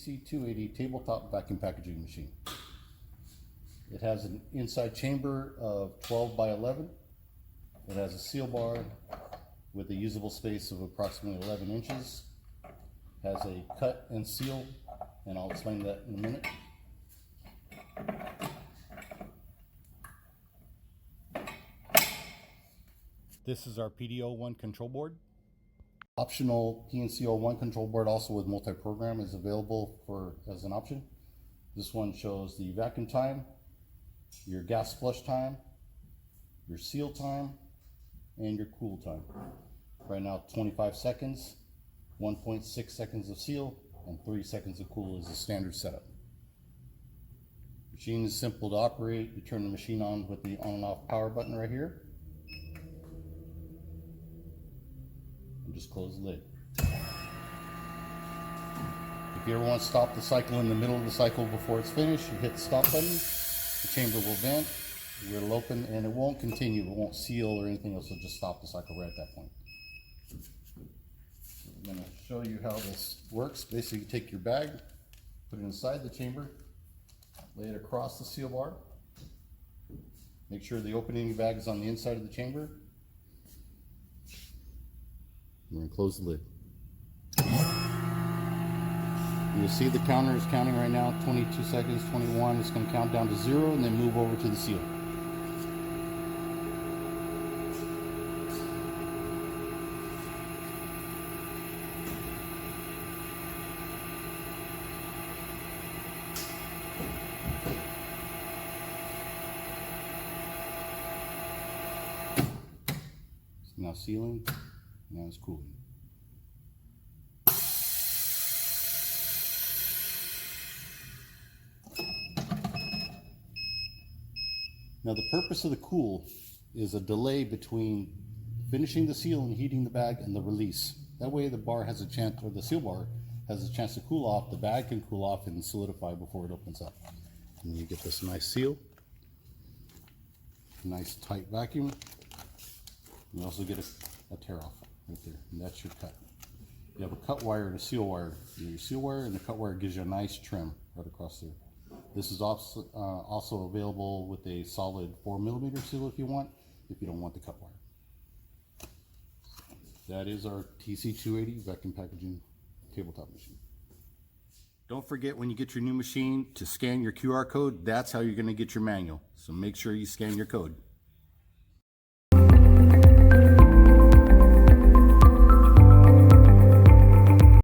TC-280 tabletop vacuum packaging machine. It has an inside chamber of 12 by 11. It has a seal bar with a usable space of approximately 11 inches. Has a cut and seal, and I'll explain that in a minute. This is our PDO-1 control board. Optional PNCO-1 control board, also with multi-program, is available as an option. This one shows the vacuum time, your gas flush time, your seal time, and your cool time. Right now, 25 seconds, 1.6 seconds of seal, and 3 seconds of cool is the standard setup. Machine is simple to operate. You turn the machine on with the on and off power button right here. And just close the lid. If you ever want to stop the cycle in the middle of the cycle before it's finished, you hit the stop button. The chamber will vent, it'll open, and it won't continue. It won't seal or anything else. It'll just stop the cycle right at that point. I'm going to show you how this works. Basically, you take your bag, put it inside the chamber, lay it across the seal bar. Make sure the opening of the bag is on the inside of the chamber. We're going to close the lid. You'll see the counter is counting right now, 22 seconds, 21. It's going to count down to 0 and then move over to the seal. It's now sealing, now it's cooling. Now the purpose of the cool is a delay between finishing the seal and heating the bag and the release. That way the bar has a chance, or the seal bar has a chance to cool off, the bag can cool off and solidify before it opens up. And you get this nice seal, nice tight vacuum. You also get a tear off right there, and that's your cut. You have a cut wire and a seal wire. Your seal wire and the cut wire gives you a nice trim right across there. This is also available with a solid 4mm seal if you want, if you don't want the cut wire. That is our TC-280 vacuum packaging tabletop machine. Don't forget, when you get your new machine, to scan your QR code. That's how you're going to get your manual. So make sure you scan your code.